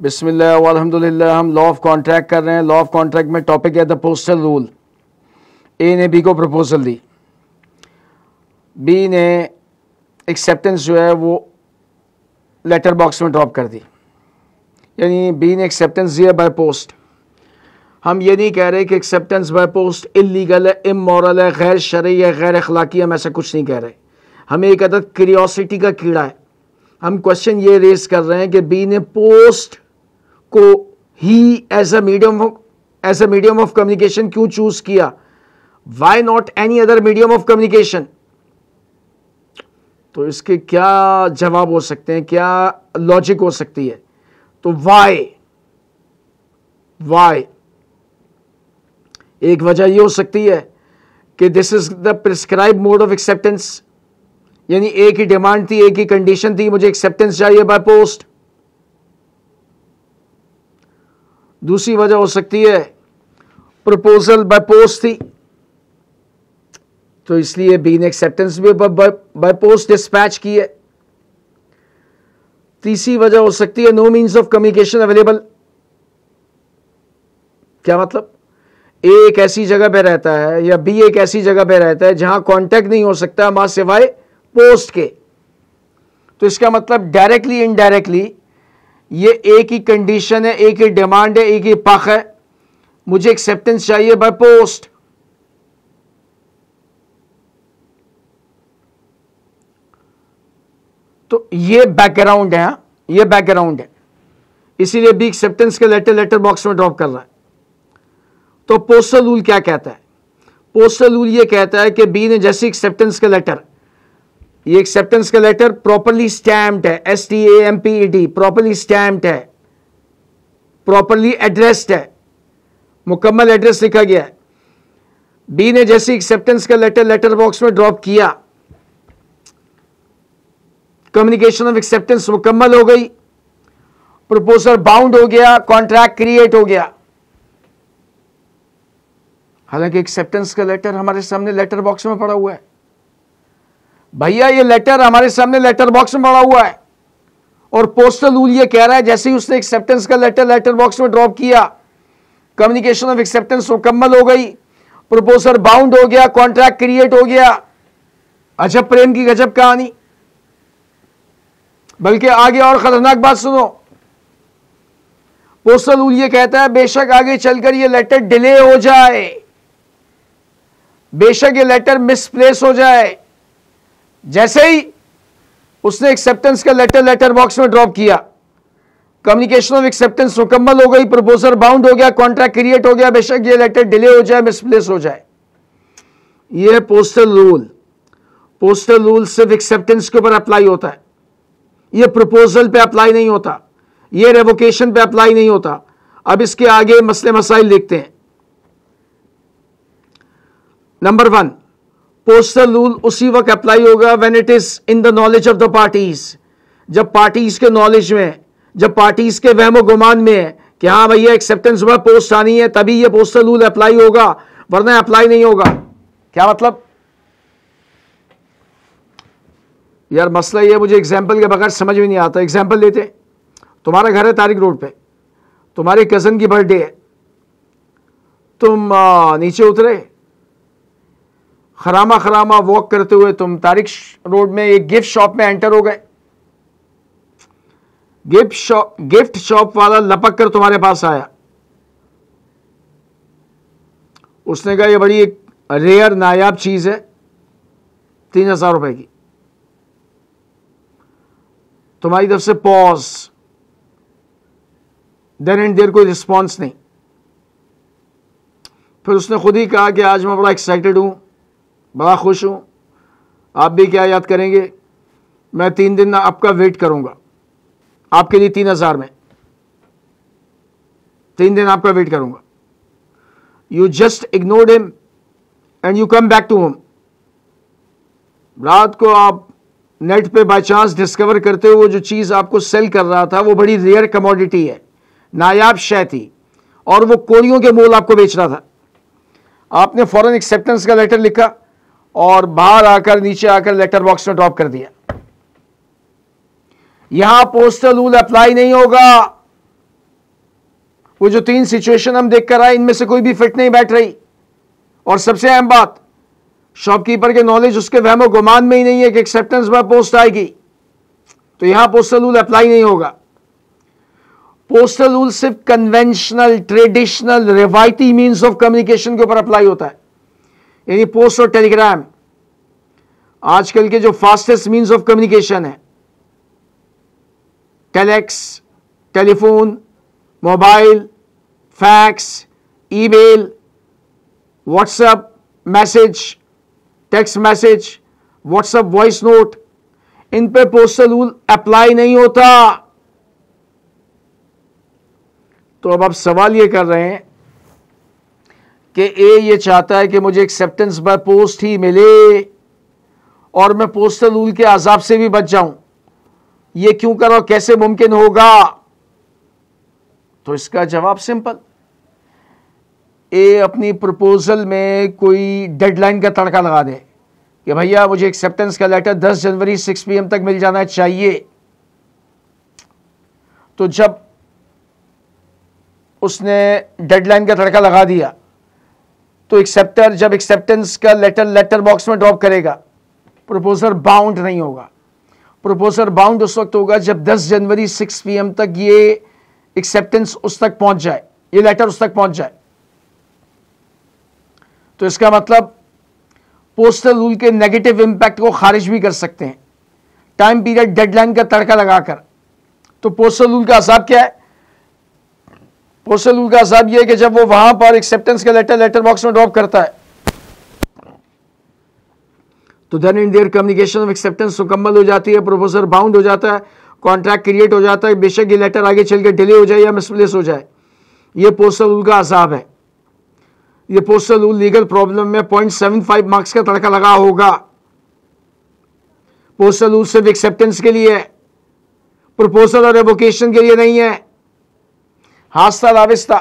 बिस्मिल्लाह वल्हम्दुलिल्लाह। हम law of contract कर रहे हैं। लॉ ऑफ कॉन्ट्रैक्ट में टॉपिक है द पोस्टल रूल। ए ने बी को प्रपोजल दी, बी ने एक्सेप्टेंस जो है वो लेटर बॉक्स में ड्रॉप कर दी, यानी बी ने एक्सेप्टेंस दिया बाय पोस्ट। हम ये नहीं कह रहे कि एक्सेप्टेंस बाय पोस्ट इलीगल है, इमोरल है, गैर शरई है, गैर अखलाकी है, हम ऐसा कुछ नहीं कह रहे। हमें एक अदद क्यूरियोसिटी का कीड़ा है। हम क्वेश्चन ये रेज कर रहे हैं कि बी ने पोस्ट को ही as a medium of communication क्यों चूज किया? Why not any other medium of communication? तो इसके क्या जवाब हो सकते हैं, क्या लॉजिक हो सकती है? तो वाई एक वजह यह हो सकती है कि this is the prescribe mode of acceptance, यानी एक ही डिमांड थी, एक ही कंडीशन थी, मुझे एक्सेप्टेंस चाहिए बाय पोस्ट। दूसरी वजह हो सकती है प्रपोजल बाय पोस्ट थी, तो इसलिए बी ने एक्सेप्टेंस भी बाय पोस्ट डिस्पैच की है। तीसरी वजह हो सकती है no means of communication available. क्या मतलब? ए एक ऐसी जगह पे रहता है या बी एक ऐसी जगह पे रहता है जहां कांटेक्ट नहीं हो सकता मां सिवाय पोस्ट के। तो इसका मतलब डायरेक्टली इनडायरेक्टली ये एक ही कंडीशन है, एक ही डिमांड है, एक ही पख है, मुझे एक्सेप्टेंस चाहिए बाय पोस्ट। तो ये बैकग्राउंड है, ये बैकग्राउंड है, इसीलिए बी एक्सेप्टेंस के लेटर बॉक्स में ड्रॉप कर रहा है। तो पोस्टल रूल क्या कहता है? पोस्टल रूल ये कहता है कि बी ने जैसे एक्सेप्टेंस का लेटर, ये एक्सेप्टेंस का लेटर प्रॉपर्ली स्टैम्प्ड है, STAMPED, प्रॉपर्ली स्टैम्प्ड है, प्रॉपर्ली एड्रेस्ड है, मुकम्मल एड्रेस लिखा गया है। बी ने जैसे एक्सेप्टेंस का लेटर बॉक्स में ड्रॉप किया, कम्युनिकेशन ऑफ एक्सेप्टेंस मुकम्मल हो गई, प्रपोजल बाउंड हो गया, कॉन्ट्रैक्ट क्रिएट हो गया। हालांकि एक्सेप्टेंस का लेटर हमारे सामने लेटर बॉक्स में पड़ा हुआ है। भैया ये लेटर हमारे सामने लेटर बॉक्स में पड़ा हुआ है और पोस्टल रूल ये कह रहा है जैसे ही उसने एक्सेप्टेंस का लेटर बॉक्स में ड्रॉप किया, कम्युनिकेशन ऑफ एक्सेप्टेंस मुकम्मल हो गई, प्रपोजल बाउंड हो गया, कॉन्ट्रैक्ट क्रिएट हो गया। अजब प्रेम की गजब कहानी। बल्कि आगे और खतरनाक बात सुनो, पोस्टल रूल ये कहता है बेशक आगे चलकर ये लेटर डिले हो जाए, बेशक ये लेटर मिसप्लेस हो जाए, जैसे ही उसने एक्सेप्टेंस का लेटर बॉक्स में ड्रॉप किया, कम्युनिकेशन ऑफ एक्सेप्टेंस मुकम्मल हो गई, प्रपोजल बाउंड हो गया, कॉन्ट्रैक्ट क्रिएट हो गया, बेशक ये लेटर डिले हो जाए, मिसप्लेस हो जाए। ये पोस्टल रूल। पोस्टल रूल सिर्फ एक्सेप्टेंस के ऊपर अप्लाई होता है, ये प्रपोजल पे अप्लाई नहीं होता, ये रेवोकेशन पे अप्लाई नहीं होता। अब इसके आगे मसले मसाइल देखते हैं। नंबर 1, पोस्टल रूल उसी वक्त अप्लाई होगा when it is in the knowledge of the parties, जब पार्टीज के नॉलेज में, जब पार्टीज के वहमो गुमान में है कि हाँ भैया एक्सेप्टेंस में पोस्ट आनी है, तभी ये पोस्टल रूल अप्लाई होगा, वरना अप्लाई नहीं होगा। क्या मतलब? यार मसला ये मुझे एग्जाम्पल के बगैर समझ में नहीं आता। एग्जाम्पल लेते, तुम्हारा घर है तारिक रोड पे, तुम्हारे कजन की बर्थडे है, तुम नीचे उतरे, खरामा वॉक करते हुए तुम तारिक रोड में एक गिफ्ट शॉप में एंटर हो गए। गिफ्ट शॉप वाला लपक कर तुम्हारे पास आया, उसने कहा ये बड़ी एक रेयर नायाब चीज है, 3000 रुपए की। तुम्हारी तरफ से पॉज, देन एंड देयर कोई रिस्पॉन्स नहीं। फिर उसने खुद ही कहा कि आज मैं बड़ा एक्साइटेड हूं, बड़ा खुश हूं, आप भी क्या याद करेंगे, मैं 3 दिन आपका वेट करूंगा, आपके लिए 3000 में 3 दिन आपका वेट करूंगा। You just ignored him and you come back to home. रात को आप नेट पे बाय चांस डिस्कवर करते हो वो जो चीज आपको सेल कर रहा था वो बड़ी रेयर कमोडिटी है, नायाब शय थी, और वो कोड़ियों के मोल आपको बेच रहा था। आपने फौरन एक्सेप्टेंस का लेटर लिखा और बाहर आकर, नीचे आकर लेटर बॉक्स में ड्रॉप कर दिया। यहां पोस्टल रूल अप्लाई नहीं होगा। वो जो 3 सिचुएशन हम देख कर आए, इनमें से कोई भी फिट नहीं बैठ रही। और सबसे अहम बात, शॉपकीपर के नॉलेज उसके वहमो गुमान में ही नहीं है कि एक्सेप्टेंस बाय पोस्ट आएगी, तो यहां पोस्टल रूल अप्लाई नहीं होगा। पोस्टल रूल सिर्फ कन्वेंशनल, ट्रेडिशनल, रिवायती मीन्स ऑफ कम्युनिकेशन के ऊपर अप्लाई होता है, यानी पोस्ट और टेलीग्राम आजकल के जो फास्टेस्ट मीन्स ऑफ कम्युनिकेशन है, telex, telephone, mobile, fax, email, WhatsApp message, text message, WhatsApp voice note, इन पे पोस्टल रूल अप्लाई नहीं होता। तो अब आप सवाल ये कर रहे हैं कि ए ये चाहता है कि मुझे एक्सेप्टेंस बाय पोस्ट ही मिले और मैं पोस्टल रूल के अजाब से भी बच जाऊं, ये क्यों करो, कैसे मुमकिन होगा? तो इसका जवाब सिंपल, ए अपनी प्रपोजल में कोई डेडलाइन का तड़का लगा दे कि भैया मुझे एक्सेप्टेंस का लेटर 10 जनवरी 6 PM तक मिल जाना चाहिए। तो जब उसने डेडलाइन का तड़का लगा दिया तो एक्सेप्टर जब एक्सेप्टेंस का लेटर बॉक्स में ड्रॉप करेगा, प्रपोजर बाउंड नहीं होगा। प्रपोजर बाउंड उस वक्त होगा जब 10 जनवरी 6 PM तक ये एक्सेप्टेंस उस तक पहुंच जाए, ये लेटर उस तक पहुंच जाए। तो इसका मतलब पोस्टल रूल के नेगेटिव इंपैक्ट को खारिज भी कर सकते हैं टाइम पीरियड डेडलाइन का तड़का लगाकर। तो पोस्टल रूल का अजाब क्या है? पोस्टल रूल का अजाब यह है कि जब वो वहां पर एक्सेप्टेंस का लेटर बॉक्स में ड्रॉप करता है तो then in their communication of acceptance मुकम्मल हो जाती है, प्रपोजल बाउंड हो जाता है, कॉन्ट्रैक्ट क्रिएट हो जाता है, बेशक ये लेटर आगे चल के डिले हो जाए या मिसप्लेस हो जाए। ये पोस्टल रूल का अजाब है। ये पोस्टल रूल लीगल प्रॉब्लम में 0.75 मार्क्स का तड़का लगा होगा। पोस्टल रूल सिर्फ एक्सेप्टेंस के लिए है, प्रपोजल और एवोकेशन के लिए नहीं है। हास्ता लाविस्ता